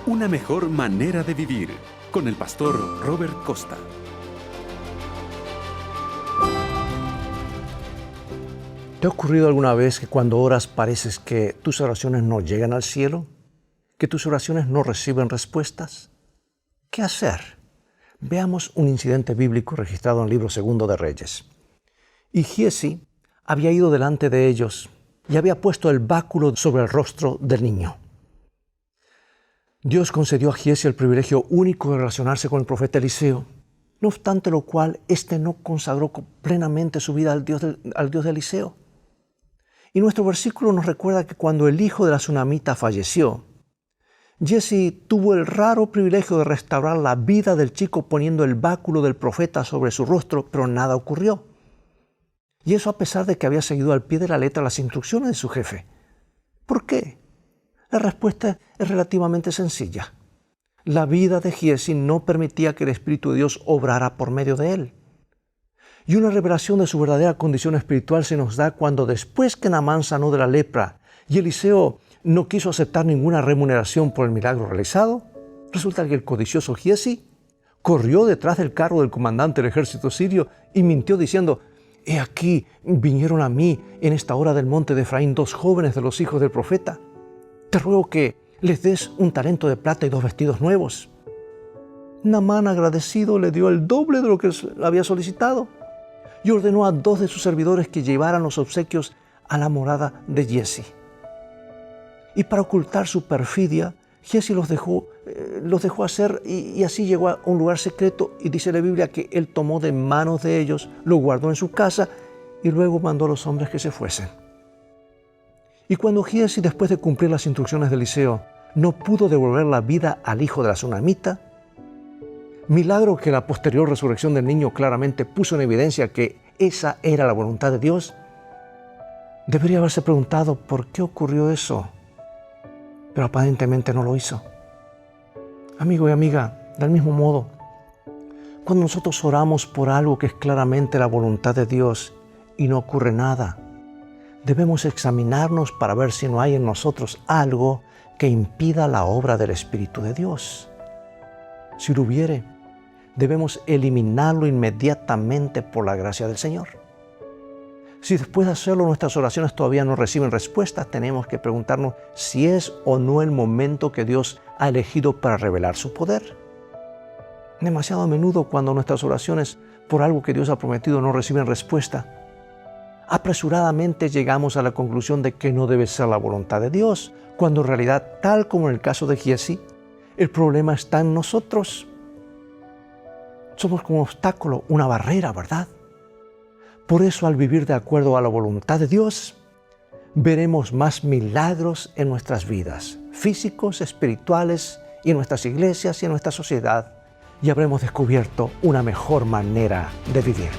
Una mejor manera de vivir con el pastor Robert Costa. ¿Te ha ocurrido alguna vez que cuando oras pareces que tus oraciones no llegan al cielo? ¿Que tus oraciones no reciben respuestas? ¿Qué hacer? Veamos un incidente bíblico registrado en el libro 2 de Reyes. Y Giezi había ido delante de ellos y había puesto el báculo sobre el rostro del niño. Dios concedió a Giezi el privilegio único de relacionarse con el profeta Eliseo, no obstante lo cual, éste no consagró plenamente su vida al Dios de Eliseo. Y nuestro versículo nos recuerda que cuando el hijo de la tsunamita falleció, Giezi tuvo el raro privilegio de restaurar la vida del chico poniendo el báculo del profeta sobre su rostro, pero nada ocurrió. Y eso a pesar de que había seguido al pie de la letra las instrucciones de su jefe. ¿Por qué? La respuesta es relativamente sencilla. La vida de Giezi no permitía que el Espíritu de Dios obrara por medio de él. Y una revelación de su verdadera condición espiritual se nos da cuando después que Naamán sanó de la lepra y Eliseo no quiso aceptar ninguna remuneración por el milagro realizado, resulta que el codicioso Giezi corrió detrás del carro del comandante del ejército sirio y mintió diciendo: «He aquí, vinieron a mí en esta hora del monte de Efraín 2 jóvenes de los hijos del profeta. Te ruego que les des un talento de plata y 2 vestidos nuevos». Naamán, agradecido, le dio el doble de lo que había solicitado y ordenó a 2 de sus servidores que llevaran los obsequios a la morada de Giezi. Y para ocultar su perfidia, Giezi los dejó hacer y así llegó a un lugar secreto, y dice la Biblia que él tomó de manos de ellos, lo guardó en su casa y luego mandó a los hombres que se fuesen. Y cuando Giezi, después de cumplir las instrucciones de Eliseo, no pudo devolver la vida al hijo de la tsunamita, milagro que la posterior resurrección del niño claramente puso en evidencia que esa era la voluntad de Dios, debería haberse preguntado por qué ocurrió eso, pero aparentemente no lo hizo. Amigo y amiga, del mismo modo, cuando nosotros oramos por algo que es claramente la voluntad de Dios y no ocurre nada, debemos examinarnos para ver si no hay en nosotros algo que impida la obra del Espíritu de Dios. Si lo hubiere, debemos eliminarlo inmediatamente por la gracia del Señor. Si después de hacerlo nuestras oraciones todavía no reciben respuesta, tenemos que preguntarnos si es o no el momento que Dios ha elegido para revelar su poder. Demasiado a menudo, cuando nuestras oraciones por algo que Dios ha prometido no reciben respuesta, apresuradamente llegamos a la conclusión de que no debe ser la voluntad de Dios, cuando en realidad, tal como en el caso de Giezi, el problema está en nosotros. Somos como un obstáculo, una barrera, ¿verdad? Por eso, al vivir de acuerdo a la voluntad de Dios, veremos más milagros en nuestras vidas, físicos, espirituales, y en nuestras iglesias y en nuestra sociedad, y habremos descubierto una mejor manera de vivir.